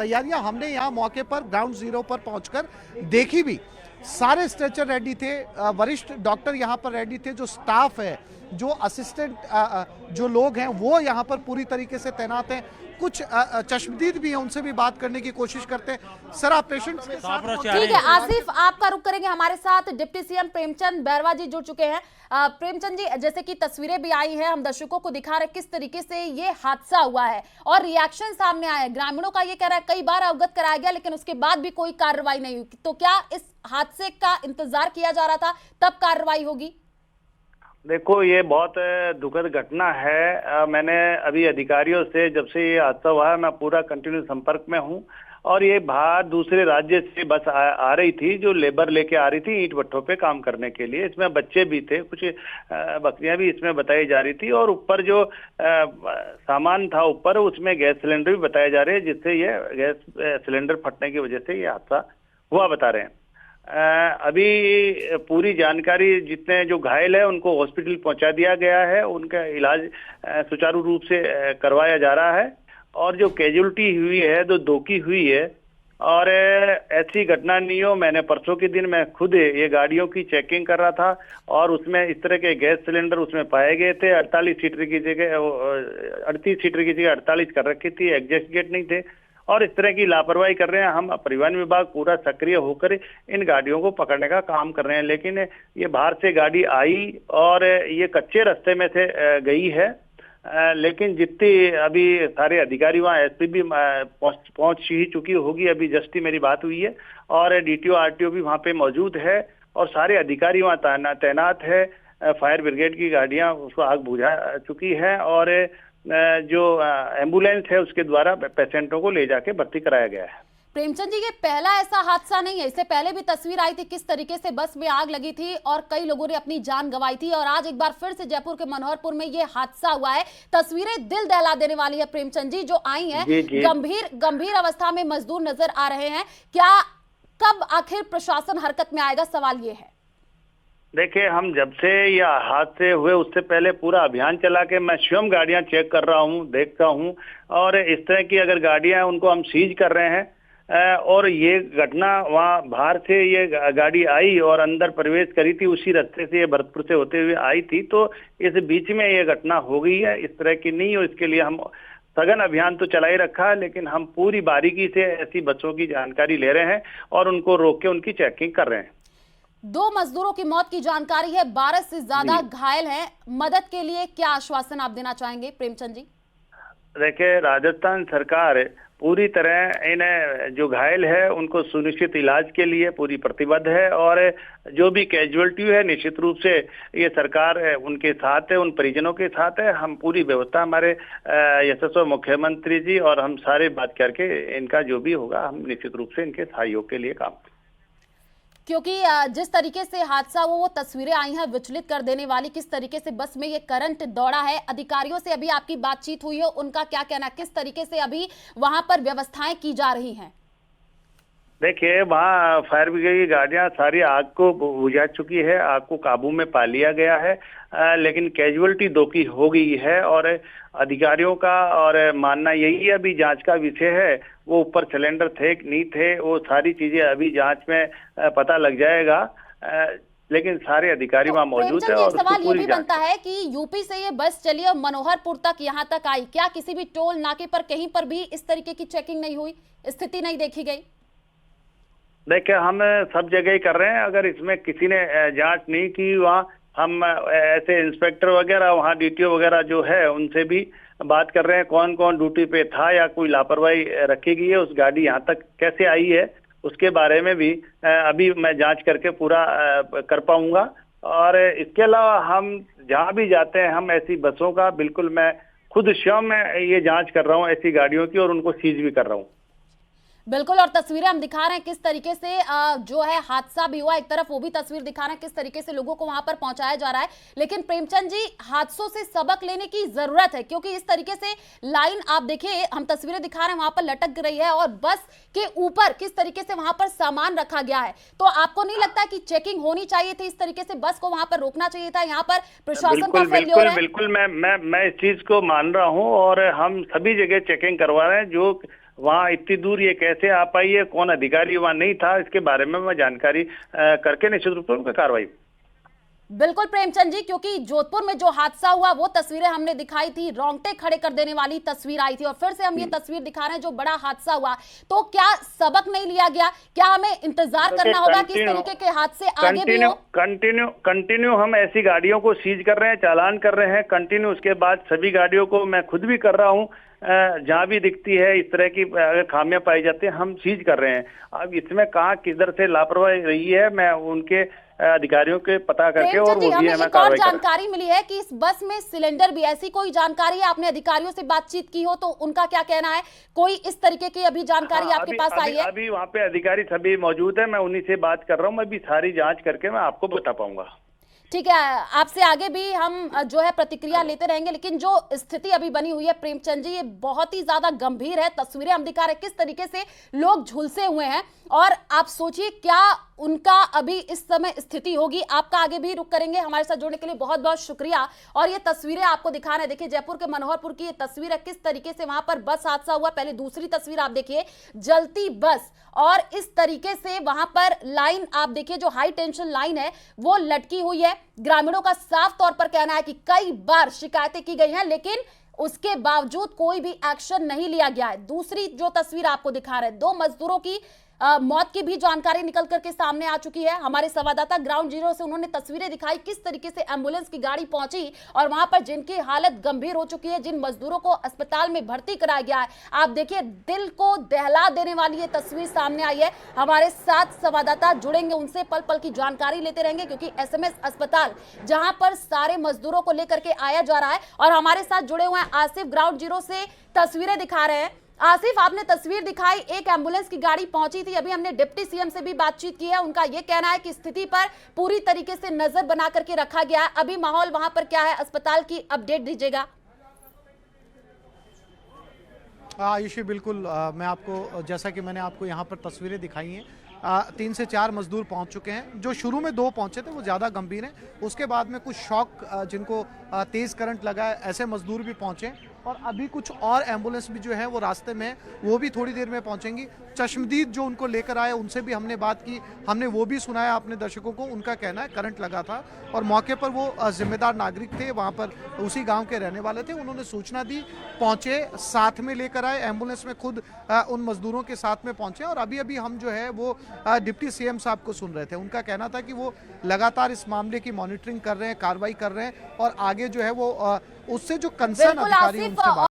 तैयारियां हमने यहाँ मौके पर ग्राउंड जीरो पर पहुंचकर देखी भी। सारे स्ट्रेचर रेडी थे, वरिष्ठ डॉक्टर यहाँ पर रेडी थे, जो स्टाफ है, जो असिस्टेंट जो लोग हैं वो यहाँ पर पूरी तरीके से तैनात हैं। कुछ चश्मदीद भी हैं, उनसे भी बात करने की कोशिश करते हैं। सर, आप पेशेंट्स के साथ? ठीक है आसिफ, आपका रुख करेंगे। हमारे साथ डिप्टी सीएम प्रेमचंद बैरवा जी जुड़ चुके हैं। प्रेमचंद जी, जैसे कि तस्वीरें भी आई हैं, हम दर्शकों को दिखा रहे किस तरीके से ये हादसा हुआ है और रिएक्शन सामने आया है। ग्रामीणों का ये कह रहा है कई बार अवगत कराया गया लेकिन उसके बाद भी कोई कार्रवाई नहीं हुई। तो क्या इस हादसे का इंतजार किया जा रहा था, तब कार्रवाई होगी? देखो, ये बहुत दुखद घटना है। मैंने अभी अधिकारियों से, जब से ये हादसा हुआ है, मैं पूरा कंटिन्यू संपर्क में हूँ। और ये बाहर दूसरे राज्य से बस आ रही थी, जो लेबर लेके आ रही थी ईंट भट्ठों पे काम करने के लिए। इसमें बच्चे भी थे, कुछ बकरियां भी इसमें बताई जा रही थी। और ऊपर जो सामान था ऊपर, उसमें गैस सिलेंडर भी बताए जा रहे हैं, जिससे ये गैस सिलेंडर फटने की वजह से ये हादसा हुआ बता रहे हैं। अभी पूरी जानकारी, जितने जो घायल है उनको हॉस्पिटल पहुंचा दिया गया है, उनका इलाज सुचारू रूप से करवाया जा रहा है। और जो कैजुअलिटी हुई है, जो दोकी हुई है, और ऐसी घटना नहीं हो। मैंने परसों के दिन मैं खुद ये गाड़ियों की चेकिंग कर रहा था और उसमें इस तरह के गैस सिलेंडर उसमें पाए गए थे। 38 सीटर की जगह 38 सीटर की जगह 48 कर रखी थी, एग्जॉस्ट गेट नहीं थे। और इस तरह की लापरवाही कर रहे हैं। हम परिवहन विभाग पूरा सक्रिय होकर इन गाड़ियों को पकड़ने का काम कर रहे हैं। लेकिन ये बाहर से गाड़ी आई और ये कच्चे रास्ते में से गई है। लेकिन जितनी अभी सारे अधिकारी, वहाँ एसपी भी पहुंच ही चुकी होगी। अभी जस्ट ही मेरी बात हुई है और डीटीओ आरटीओ भी वहाँ पे मौजूद है और सारे अधिकारी वहाँ तैनात है। फायर ब्रिगेड की गाड़ियाँ उसको आग बुझा चुकी है और जो एम्बुलेंस है उसके द्वारा पेशेंटों को ले जाके भर्ती कराया गया है। प्रेमचंद जी, ये पहला ऐसा हादसा नहीं है, इससे पहले भी तस्वीर आई थी किस तरीके से बस में आग लगी थी और कई लोगों ने अपनी जान गंवाई थी। और आज एक बार फिर से जयपुर के मनोहरपुर में ये हादसा हुआ है। तस्वीरें दिल दहला देने वाली है प्रेमचंद जी, जो आई हैं। गंभीर अवस्था में मजदूर नजर आ रहे हैं। क्या कब आखिर प्रशासन हरकत में आएगा, सवाल ये है। देखिए, हम जब से यह हादसे हुए उससे पहले पूरा अभियान चला के मैं स्वयं गाड़ियां चेक कर रहा हूं, देखता हूं। और इस तरह की अगर गाड़ियां, उनको हम सीज कर रहे हैं। और ये घटना वहाँ बाहर से ये गाड़ी आई और अंदर प्रवेश करी थी, उसी रास्ते से ये भरतपुर से होते हुए आई थी। तो इस बीच में ये घटना हो गई है, इस तरह की नहीं हो। इसके लिए हम सघन अभियान तो चला ही रखा है, लेकिन हम पूरी बारीकी से ऐसी बसों की जानकारी ले रहे हैं और उनको रोक के उनकी चेकिंग कर रहे हैं। 2 मजदूरों की मौत की जानकारी है, 12 से ज्यादा घायल हैं। मदद के लिए क्या आश्वासन आप देना चाहेंगे प्रेमचंद जी? देखिए, राजस्थान सरकार पूरी तरह इन जो घायल है उनको सुनिश्चित इलाज के लिए पूरी प्रतिबद्ध है। और जो भी कैजुअलिटी है, निश्चित रूप से ये सरकार उनके साथ है, उन परिजनों के साथ है। हम पूरी व्यवस्था, हमारे यशस्वी मुख्यमंत्री जी और हम सारे बात करके इनका जो भी होगा, हम निश्चित रूप से इनके सहयोग के लिए काम। क्योंकि जिस तरीके से हादसा वो तस्वीरें आई हैं विचलित कर देने वाली, किस तरीके से बस में ये करंट दौड़ा है। अधिकारियों से अभी आपकी बातचीत हुई है, उनका क्या कहना, किस तरीके से अभी वहां पर व्यवस्थाएं की जा रही हैं? देखिए, वहाँ फायर ब्रिगेड की गाड़ियां सारी आग को बुझा चुकी है, आग को काबू में पा लिया गया है। लेकिन कैजुअलिटी 2 की हो गई है और अधिकारियों का और मानना यही है, अभी जांच का विषय है। वो ऊपर सिलेंडर थे कि नहीं थे, वो सारी चीजें अभी जांच में पता लग जाएगा। लेकिन सारे अधिकारी वहाँ मौजूद है। और सवाल ये भी बनता है कि यूपी से ये बस चली और मनोहरपुर तक यहाँ तक आई, क्या किसी भी टोल नाके पर कहीं पर भी इस तरीके की चेकिंग नहीं हुई, स्थिति नहीं देखी गई? देखिए, हम सब जगह ही कर रहे हैं। अगर इसमें किसी ने जांच नहीं की, वहाँ हम ऐसे इंस्पेक्टर वगैरह, वहाँ डीटीओ वगैरह जो है, उनसे भी बात कर रहे हैं कौन कौन ड्यूटी पे था या कोई लापरवाही रखी गई है, उस गाड़ी यहाँ तक कैसे आई है, उसके बारे में भी अभी मैं जांच करके पूरा कर पाऊंगा। और इसके अलावा हम जहाँ भी जाते हैं, हम ऐसी बसों का बिल्कुल, मैं खुद स्वयं में ये जांच कर रहा हूँ ऐसी गाड़ियों की, और उनको सीज भी कर रहा हूँ। बिल्कुल, और तस्वीरें हम दिखा रहे हैं किस तरीके से जो है हादसा भी हुआ, एक तरफ वो भी तस्वीर दिखा रहे हैं किस तरीके से लोगों को वहां पर पहुंचाया जा रहा है। लेकिन प्रेमचंद जी, हादसों से सबक लेने की जरूरत है, क्योंकि इस तरीके से लाइन आप देखिए, हम तस्वीरें दिखा रहे हैं वहां पर लटक रही है और बस के ऊपर किस तरीके से वहां पर सामान रखा गया है। तो आपको नहीं लगता कि चेकिंग होनी चाहिए थी, इस तरीके से बस को वहां पर रोकना चाहिए था? यहाँ पर प्रशासन का फेल्योर है। बिल्कुल, मैं इस चीज को मान रहा हूँ और हम सभी जगह चेकिंग करवा रहे हैं। जो वहाँ इतनी दूर ये कैसे आ पाई है, कौन अधिकारी वहाँ नहीं था, इसके बारे में मैं जानकारी करके निश्चित रूप से उन पर कार्रवाई। बिल्कुल प्रेमचंद जी, क्योंकि जोधपुर में जो हादसा हुआ वो तस्वीरें हमने दिखाई थी, रोंगटे खड़े कर देने वाली तस्वीर आई थी, और फिर से हम ये तस्वीर दिखा रहे हैं जो बड़ा हादसा हुआ। तो क्या सबक नहीं लिया गया? क्या हमें इंतजार करना होगा कि इस तरीके के हादसे आगे भी हो? कंटिन्यू हम ऐसी गाड़ियों को सीज कर रहे हैं, चालान कर रहे हैं कंटिन्यू। उसके बाद सभी गाड़ियों को मैं खुद भी कर रहा हूँ, जहां भी दिखती है इस तरह की अगर खामियां पाई जाती है हम सीज कर रहे हैं। अब इसमें कहाँ किधर से लापरवाही रही है, मैं उनके अधिकारियों के पता करके और वो भी हमें हमें एक और कार्रवाई जानकारी मिली है कि इस बस में सिलेंडर भी, ऐसी कोई जानकारी है? आपने अधिकारियों से बातचीत की हो तो उनका क्या कहना है? कोई इस तरीके की अभी जानकारी आपके पास आई है? अभी वहाँ पे अधिकारी सभी मौजूद है, मैं उन्हीं से बात कर रहा हूँ। मैं भी सारी जांच करके मैं आपको बता पाऊंगा। ठीक है, आपसे आगे भी हम जो है प्रतिक्रिया लेते रहेंगे, लेकिन जो स्थिति अभी बनी हुई है प्रेमचंद जी, ये बहुत ही ज्यादा गंभीर है। तस्वीरें हम दिखा रहे हैं किस तरीके से लोग झुलसे हुए हैं, और आप सोचिए क्या उनका अभी इस समय स्थिति होगी। आपका आगे भी रुक करेंगे। हमारे साथ जुड़ने के लिए बहुत बहुत शुक्रिया। और ये तस्वीरें आपको दिखा रहे हैं, देखिए जयपुर के मनोहरपुर की ये तस्वीर है, किस तरीके से वहां पर बस हादसा हुआ। पहले दूसरी तस्वीर आप देखिए, जलती बस, और इस तरीके से वहां पर लाइन आप देखिए, जो हाई टेंशन लाइन है वो लटकी हुई है। ग्रामीणों का साफ तौर पर कहना है कि कई बार शिकायतें की गई हैं, लेकिन उसके बावजूद कोई भी एक्शन नहीं लिया गया है। दूसरी जो तस्वीर आपको दिखा रहे हैं, 2 मजदूरों की मौत की भी जानकारी निकल करके सामने आ चुकी है। हमारे संवाददाता ग्राउंड जीरो से उन्होंने तस्वीरें दिखाई किस तरीके से एम्बुलेंस की गाड़ी पहुंची, और वहां पर जिनकी हालत गंभीर हो चुकी है, जिन मजदूरों को अस्पताल में भर्ती कराया गया है। आप देखिए, दिल को दहला देने वाली ये तस्वीर सामने आई है। हमारे साथ संवाददाता जुड़ेंगे, उनसे पल पल की जानकारी लेते रहेंगे, क्योंकि एसएमएस अस्पताल जहां पर सारे मजदूरों को लेकर के आया जा रहा है, और हमारे साथ जुड़े हुए हैं आसिफ, ग्राउंड जीरो से तस्वीरें दिखा रहे हैं। आसिफ, आपने तस्वीर दिखाई, एक एम्बुलेंस की गाड़ी पहुंची थी। अभी हमने डिप्टी सीएम से भी बातचीत की है, उनका यह कहना है कि स्थिति पर पूरी तरीके से नजर बना करके रखा गया है। अभी माहौल वहां पर क्या है, अस्पताल की अपडेट दीजिएगा। आयुषी, बिल्कुल मैं आपको, जैसा कि मैंने आपको यहाँ पर तस्वीरें दिखाई हैं, 3 से 4 मजदूर पहुंच चुके हैं। जो शुरू में 2 पहुंचे थे वो ज़्यादा गंभीर हैं, उसके बाद में कुछ शॉक जिनको तेज़ करंट लगा है, ऐसे मजदूर भी पहुंचे, और अभी कुछ और एम्बुलेंस भी जो है वो रास्ते में, वो भी थोड़ी देर में पहुंचेंगी। चश्मदीद जो उनको लेकर आए उनसे भी हमने बात की, हमने वो भी सुनाया अपने दर्शकों को। उनका कहना है करंट लगा था, और मौके पर वो जिम्मेदार नागरिक थे, वहाँ पर उसी गांव के रहने वाले थे। उन्होंने सूचना दी, पहुँचे, साथ में लेकर आए, एम्बुलेंस में खुद उन मजदूरों के साथ में पहुँचे। और अभी अभी हम जो है वो डिप्टी सीएम साहब को सुन रहे थे। उनका कहना था कि वो लगातार इस मामले की मॉनिटरिंग कर रहे हैं, कार्रवाई कर रहे हैं, और आगे जो है वो उससे जो कंसर्न अधिकारी उनसे बात